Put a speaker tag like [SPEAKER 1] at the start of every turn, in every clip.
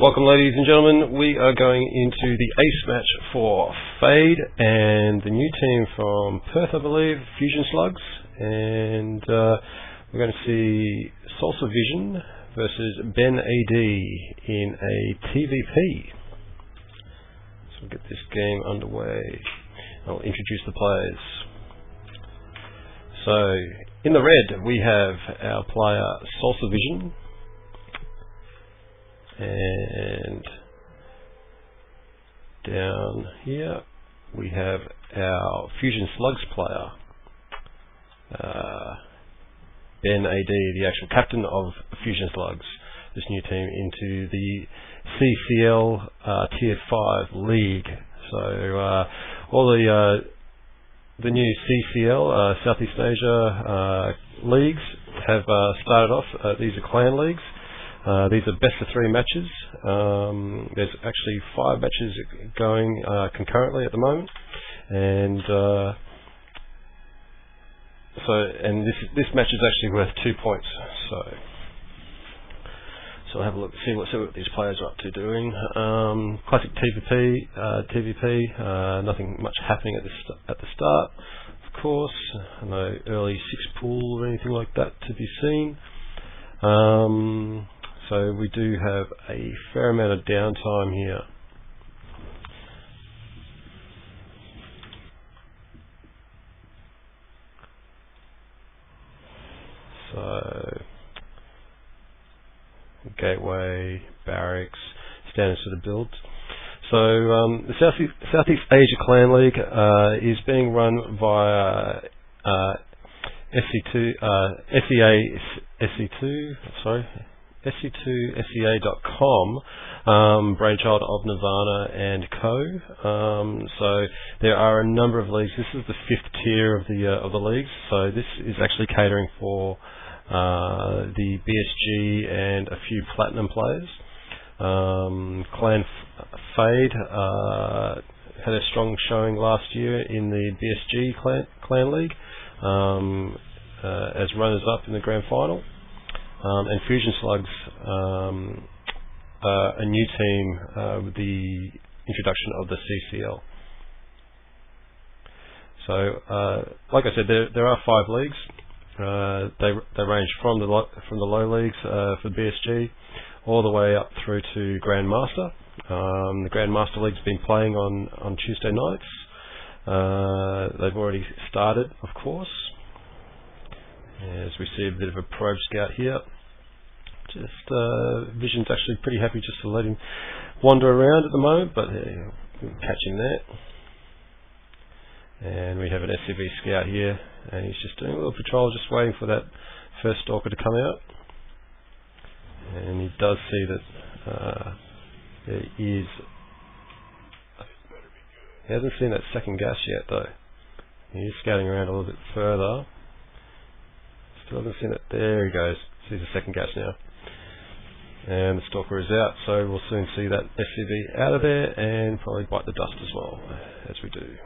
[SPEAKER 1] Welcome, ladies and gentlemen. We are going into the ace match for FaDe and the new team from Perth, I believe, Fusion Slugs. And we're going to see Salsa Vision versus Ben AD in a TVP. So we'll get this game underway. I'll introduce the players. So, in the red, we have our player Salsa Vision. And down here we have our Fusion Slugs player, Ben AD, the actual captain of Fusion Slugs, this new team into the SEACLT Tier 5 League. So all the new CCL, Southeast Asia leagues have started off. These are clan leagues. These are best of 3 matches. There's actually 5 matches going concurrently at the moment, and this match is actually worth 2 points. So I'll have a look, see what these players are up to doing. Classic TVP. Nothing much happening at the start, of course. No early 6 pool or anything like that to be seen. So we do have a fair amount of downtime here. So gateway, barracks, standard sort of builds. So the Southeast Asia Clan League is being run via SE2SEA.com, brainchild of Nirvana and Co. So there are a number of leagues. This is the 5th tier of the leagues. So this is actually catering for the BSG and a few platinum players. Clan FaDe had a strong showing last year in the BSG Clan League as runners-up in the grand final. And Fusion Slugs, a new team with the introduction of the CCL. So, like I said, there are 5 leagues. They range from the low leagues for BSG all the way up through to Grandmaster. The Grandmaster League's been playing on Tuesday nights. They've already started, of course. As we see a bit of a probe scout here. Vision's actually pretty happy just to let him wander around at the moment, but catching that. And we have an SCV scout here, and he's just doing a little patrol, just waiting for that first stalker to come out. And he does see that there is... He hasn't seen that second gas yet, though. He's scouting around a little bit further. Still haven't seen it. There he goes. Sees the second gas now. And the stalker is out, so we'll soon see that SCV out of there and probably bite the dust as well, as we do.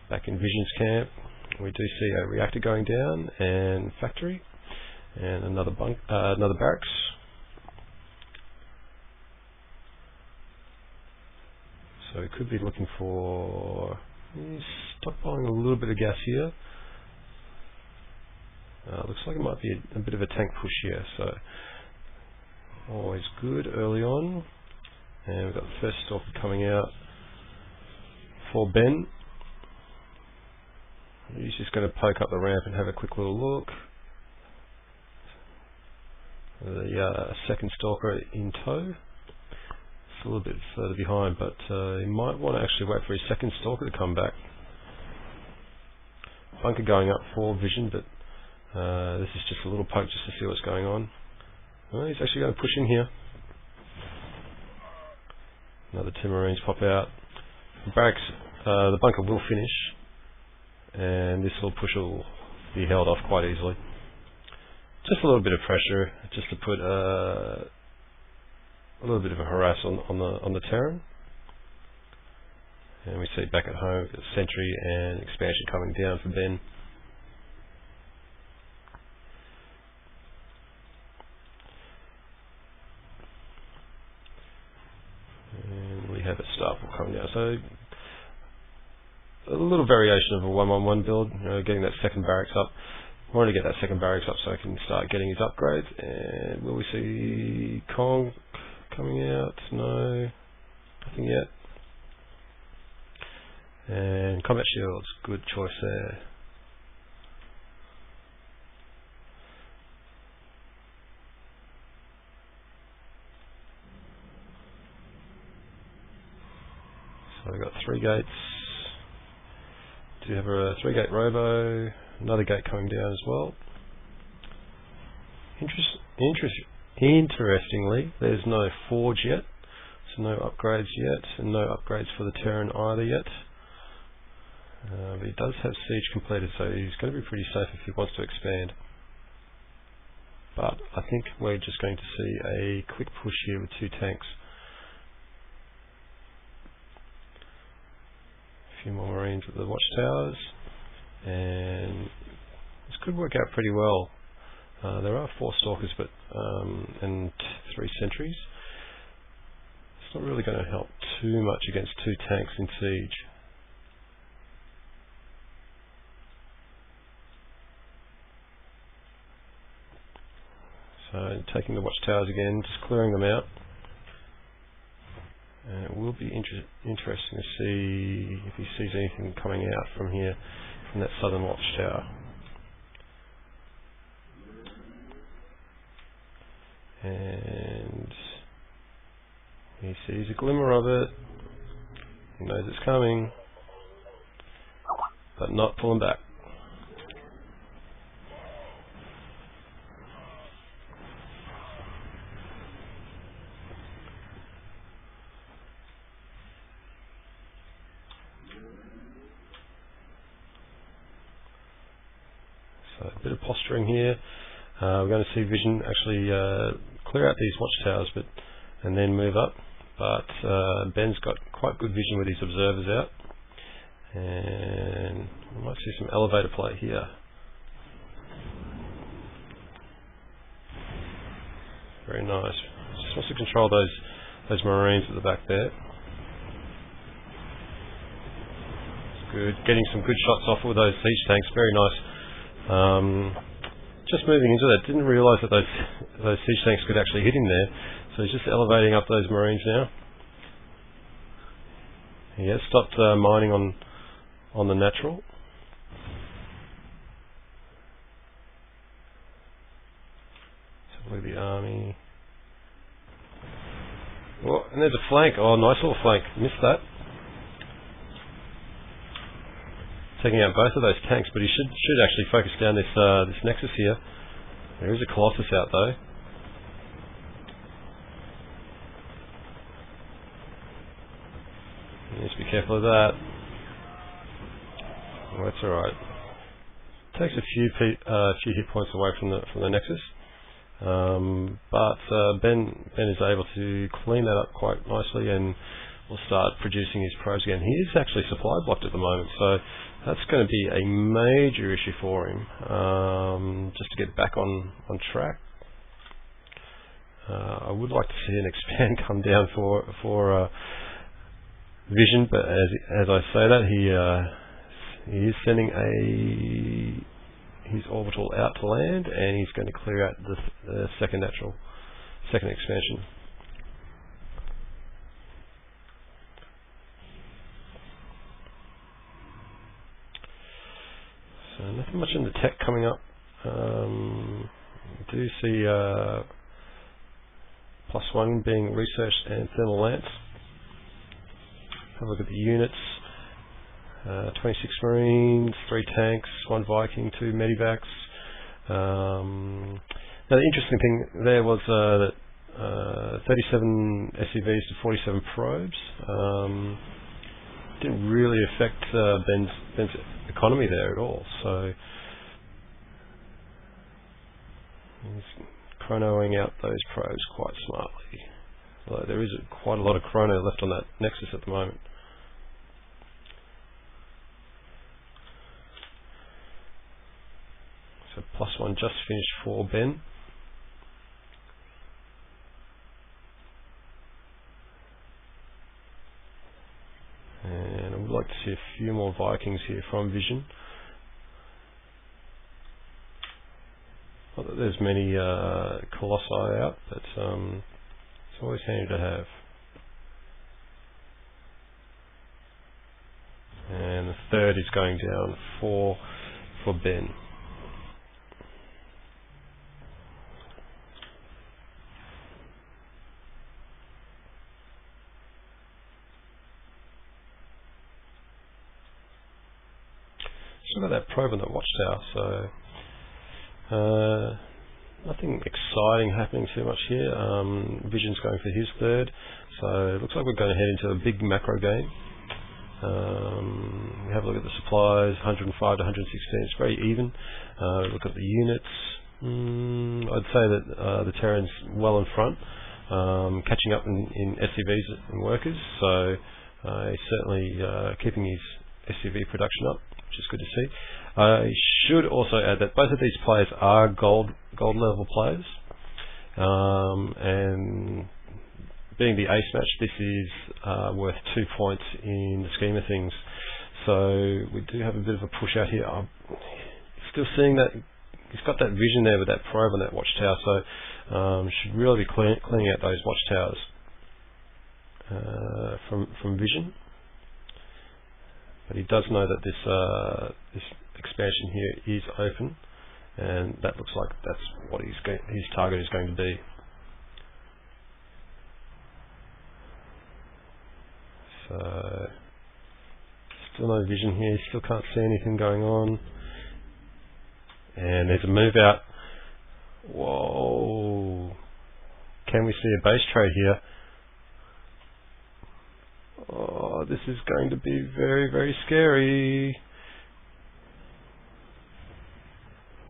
[SPEAKER 1] Back in Vision's camp, we do see a reactor going down and factory and another barracks. So we could be looking for... He's stockpiling a little bit of gas here. Looks like it might be a bit of a tank push here, so always good early on. And we've got the first stalker coming out for Ben. He's just going to poke up the ramp and have a quick little look. The second stalker in tow. It's a little bit further behind, but he might want to actually wait for his second stalker to come back. Bunker going up for Vision, but this is just a little poke just to see what's going on. Well, he's actually going to push in here. Another 2 Marines pop out. The barracks, the bunker will finish, and this little push will be held off quite easily. Just a little bit of pressure, just to put a little bit of a harass on the Terran. And we see back at home, sentry and expansion coming down for Ben. Yeah, so a little variation of a 1-1-1 build, getting that second barracks up. I want to get that second barracks up so I can start getting his upgrades. And will we see Kong coming out? No, nothing yet. And combat shields, good choice there. So we've got 3 gates. Do have a 3-gate robo, another gate coming down as well. Interestingly, there's no forge yet, so no upgrades yet, and no upgrades for the Terran either yet. But he does have siege completed, so he's going to be pretty safe if he wants to expand. But I think we're just going to see a quick push here with 2 tanks. A few more Marines at the watchtowers, and this could work out pretty well. There are 4 stalkers, but and 3 sentries. It's not really going to help too much against 2 tanks in siege. So taking the watchtowers again, just clearing them out. And it will be interesting to see if he sees anything coming out from here, from that southern watchtower. And he sees a glimmer of it. He knows it's coming, but not pulling back. So a bit of posturing here. We're going to see Vision actually clear out these watchtowers, and then move up. But Ben's got quite good vision with his observers out, and we might see some elevator play here. Very nice. Just wants to control those Marines at the back there. It's good. Getting some good shots off with those siege tanks. Very nice. Just moving into that, didn't realise that those siege tanks could actually hit him there. So he's just elevating up those Marines now. He has stopped mining on the natural. So look at the army. Oh, and there's a flank. Oh, nice little flank. Missed that. Taking out both of those tanks, but he should actually focus down this nexus here. There is a Colossus out though. You need to be careful of that. Oh, that's all right. Takes a few hit points away from the nexus, but Ben is able to clean that up quite nicely, and will start producing his probes again. He is actually supply blocked at the moment, so that's going to be a major issue for him, just to get back on track. I would like to see an expand come down for Vision, but as I say that, he is sending his orbital out to land, and he's going to clear out the second expansion. So nothing much in the tech coming up. We do see +1 being researched and thermal lance. Have a look at the units. 26 Marines, 3 tanks, 1 Viking, 2 medivacs. Now the interesting thing there was that 37 SCVs to 47 probes. Didn't really affect Ben's economy there at all. So he's chronoing out those probes quite smartly. Although there is quite a lot of chrono left on that nexus at the moment. So +1 just finished for Ben. see a few more Vikings here from Vision. Not that there's many Colossi out, but it's always handy to have. And the third is going down for Ben. Still got that probe on that watchtower, so nothing exciting happening too much here. Vision's going for his third, so it looks like we're going to head into a big macro game. We have a look at the supplies, 105 to 116, it's very even. Look at the units. I'd say that the Terran's well in front, catching up in SCVs and workers, so he's certainly keeping his SCV production up, which is good to see. I should also add that both of these players are gold level players, and being the ace match, this is worth 2 points in the scheme of things. So we do have a bit of a push out here. I'm still seeing that he's got that vision there with that probe on that watchtower, so should really be cleaning out those watchtowers from Vision. But he does know that this expansion here is open, and that looks like that's what his target is going to be. So still no vision here, still can't see anything going on. And there's a move out. Whoa. Can we see a base trade here? Oh, this is going to be very, very scary.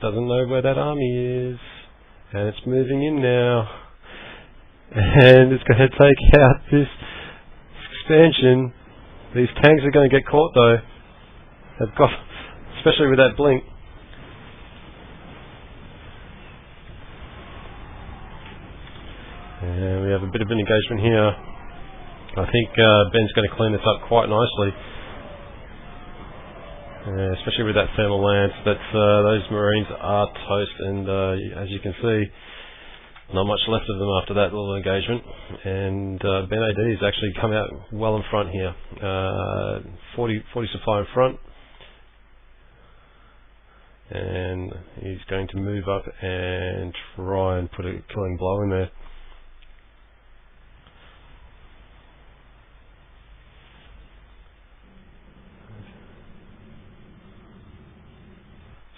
[SPEAKER 1] Doesn't know where that army is. And it's moving in now. And it's going to take out this expansion. These tanks are going to get caught though. They've got, especially with that blink. And we have a bit of an engagement here. I think Ben's going to clean this up quite nicely, especially with that thermal lance. Those Marines are toast, and as you can see, not much left of them after that little engagement. And Ben AD has actually come out well in front here. 40 supply in front, and he's going to move up and try and put a killing blow in there.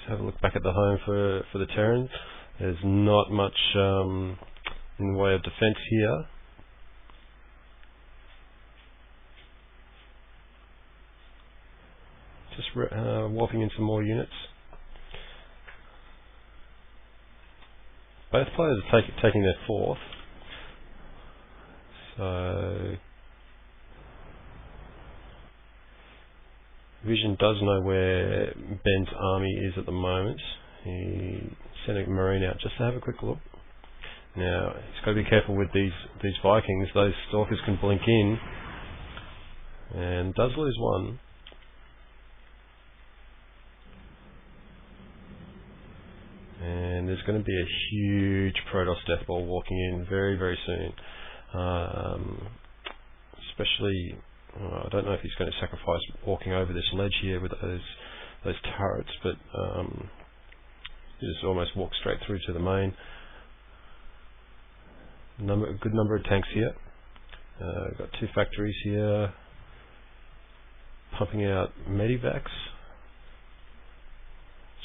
[SPEAKER 1] Have a look back at the home for the Terrans. There's not much in the way of defence here. Just warping in some more units. Both players are taking their fourth. So Vision does know where Ben's army is at the moment. He sent a Marine out just to have a quick look. Now, he's got to be careful with these Vikings. Those Stalkers can blink in, and does lose one. And there's going to be a huge Protoss Death Ball walking in very, very soon. Especially, I don't know if he's going to sacrifice walking over this ledge here with those turrets, but he just almost walk straight through to the main. A good number of tanks here. We've got 2 factories here, pumping out medivacs.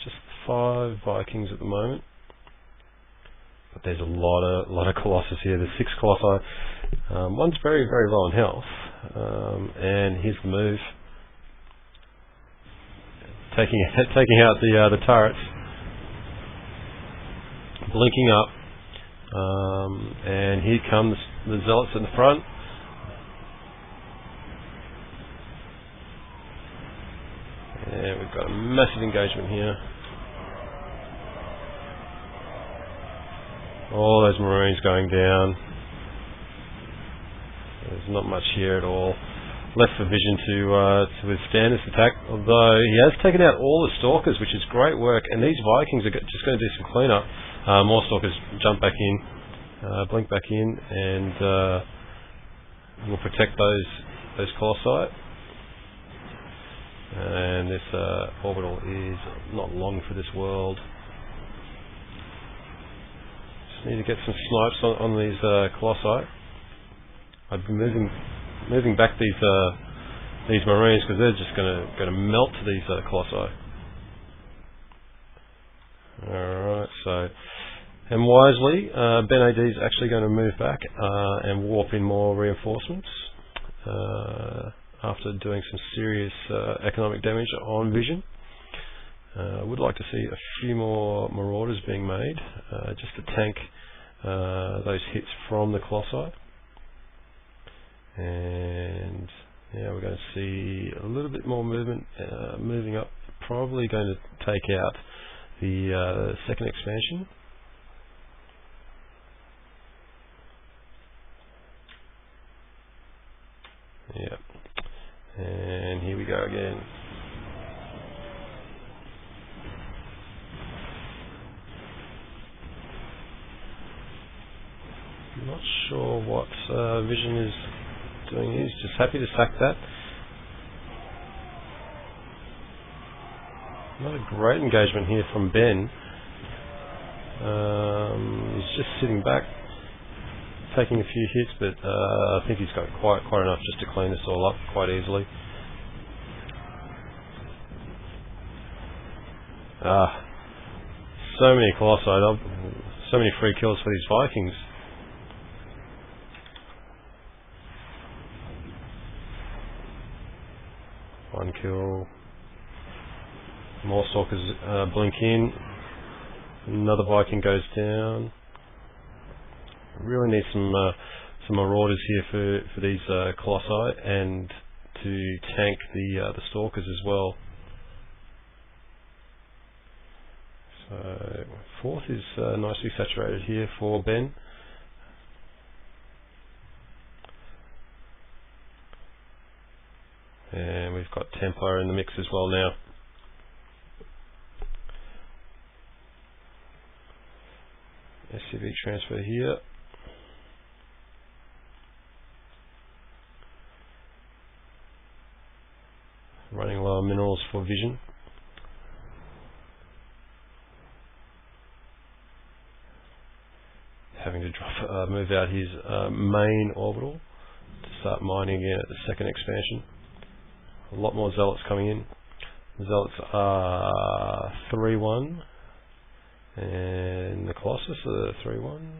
[SPEAKER 1] Just 5 Vikings at the moment, but there's a lot of Colossus here. There's 6 Colossi. One's very, very low in health, and here's the move, taking out the turrets, blinking up, and here comes the Zealots in the front. And we've got a massive engagement here. All those Marines going down. There's not much here at all. left for Vision to withstand this attack. Although he has taken out all the Stalkers, which is great work. And these Vikings are just going to do some cleanup. More Stalkers jump back in, blink back in, and will protect those Colossi. And this orbital is not long for this world. Just need to get some snipes on these Colossi. I've been moving back these Marines because they're just going to melt these Colossi. Alright, so and wisely, Ben AD is actually going to move back and warp in more reinforcements after doing some serious economic damage on Vision. I would like to see a few more Marauders being made just to tank those hits from the Colossi. And yeah, we're going to see a little bit more movement moving up, probably going to take out the second expansion. Yep. And here we go again. Not sure what Vision is doing. He's just happy to sack that. Not a great engagement here from Ben. He's just sitting back, taking a few hits, but I think he's got quite enough just to clean this all up quite easily. So many Colossi, so many free kills for these Vikings. One kill. More Stalkers blink in. Another Viking goes down. Really need some Marauders here for these Colossi and to tank the Stalkers as well. So fourth is nicely saturated here for Ben. And we've got Templar in the mix as well now. SCV transfer here. Running low on minerals for Vision. Having to move out his main orbital to start mining again at the second expansion. A lot more Zealots coming in. Zealots are 3-1. And the Colossus are 3-1.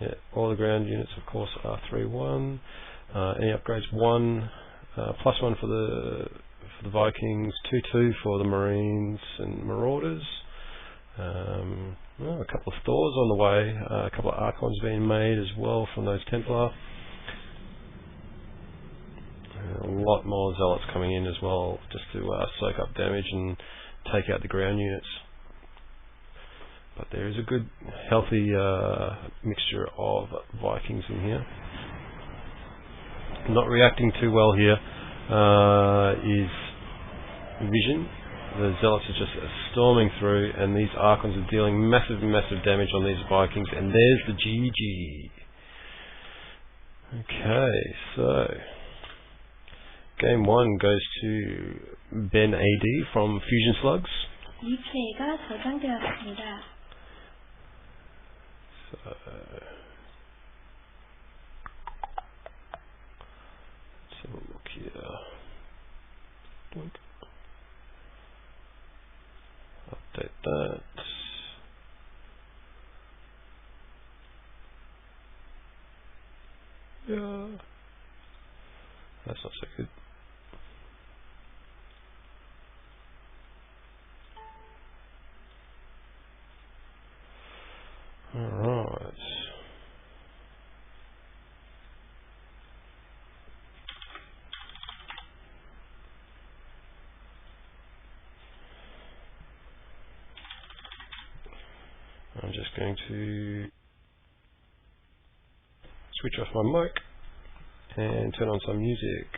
[SPEAKER 1] Yeah, all the ground units, of course, are 3-1. Any upgrades? 1. +1 for the Vikings. 2-2 for the Marines and Marauders. A couple of Thors on the way. A couple of Archons being made as well from those Templar. A lot more Zealots coming in as well, just to soak up damage and take out the ground units. But there is a good, healthy mixture of Vikings in here. Not reacting too well here is Vision. The Zealots are just storming through, and these Archons are dealing massive damage on these Vikings. And there's the GG. Okay, so game 1 goes to Ben AD from Fusion Slugs. So let's have a look here. Blink. Update that. Yeah. That's not so good. Alright. I'm just going to switch off my mic and turn on some music.